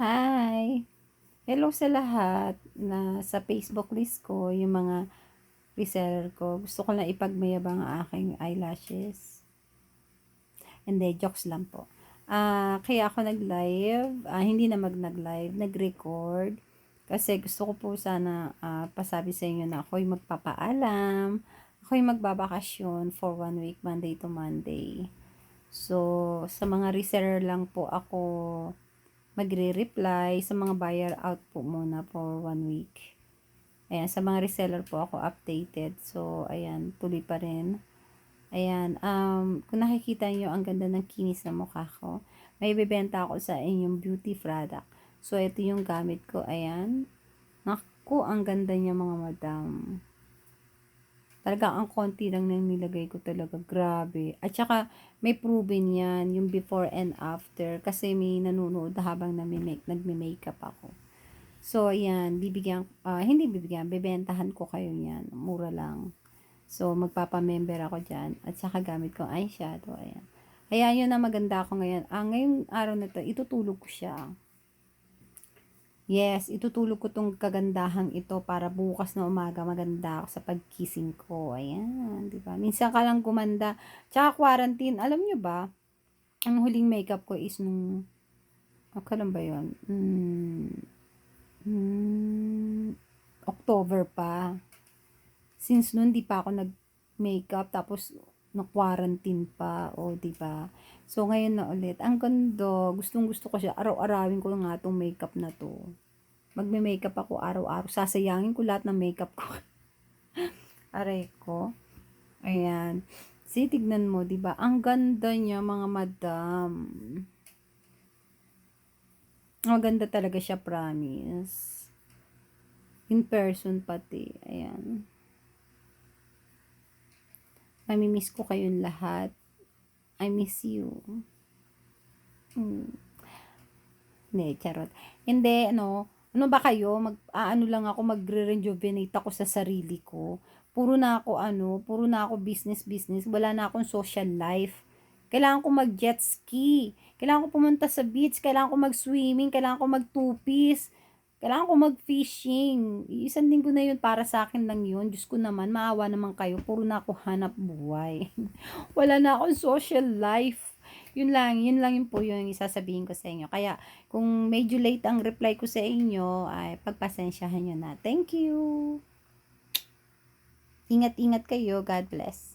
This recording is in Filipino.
Hi! Hello sa lahat na sa Facebook list ko, yung mga reseller ko. Gusto ko lang ipagmayabang ang aking eyelashes. Hindi, jokes lang po. Kaya ako nag-live, hindi na nag-live, nag-record. Kasi gusto ko po sana pasabi sa inyo na ako'y magpapaalam. Ako'y magbabakasyon for 1 week, Monday to Monday. So, sa mga reseller lang po ako magre-reply, sa mga buyer out po muna for 1 week. Ayan, sa mga reseller po ako updated. So, ayan, tuloy pa rin. Ayan, kung nakikita nyo, ang ganda ng kinis na mukha ko. May bibenta ako sa inyong beauty product. So, ito yung gamit ko. Ayan. Naku, ang ganda niya mga madam. Talaga ang konti lang nang nilagay ko talaga. Grabe. At saka may proven yan, yung before and after. Kasi may nanonood habang nagme-makeup ako. So, ayan, bibentahan ko kayo yan. Mura lang. So, magpapamember ako dyan. At saka gamit ko eyeshadow. Ayan. Ayan, yun na maganda ako ngayon. Ngayong araw na to, itutulog ko siya. Yes, itutulog ko tong kagandahang ito para bukas na umaga maganda ako sa pagkising ko. Ayan, di ba? Minsan ka lang gumanda. Tsaka quarantine, alam nyo ba? Ang huling makeup ko is nung, kailan ba yun? October pa. Since noon, di pa ako nag-makeup. Tapos, na-quarantine pa. O, di ba? So, ngayon na ulit. Ang ganda. Gustong-gusto ko siya. Araw-arawin ko nga itong makeup na to. Magme-makeup ako araw-araw. Sasayangin ko lahat ng makeup ko. Aray ko. Ayan. See, tignan mo, di ba? Ang ganda niya, mga madam. Maganda talaga siya, promise. In person pati. Ayan. Mamimiss ko kayong lahat. I miss you. Hindi, charot. Hindi, ano ba kayo? Ano lang ako, magre-rejuvenate ako sa sarili ko. Puro na ako business. Wala na akong social life. Kailangan ko mag-jet ski. Kailangan ko pumunta sa beach. Kailangan ko mag-swimming. Kailangan ko mag-two-piece. Kailangan ko mag-fishing. Isang linggo na yun para sa akin lang yun. Diyos ko naman, maawa naman kayo. Puro na ako hanap buhay. Wala na akong social life. Yun lang yun po yung isasabihin ko sa inyo. Kaya, kung medyo late ang reply ko sa inyo, ay pagpasensyahan nyo na. Thank you! Ingat-ingat kayo. God bless.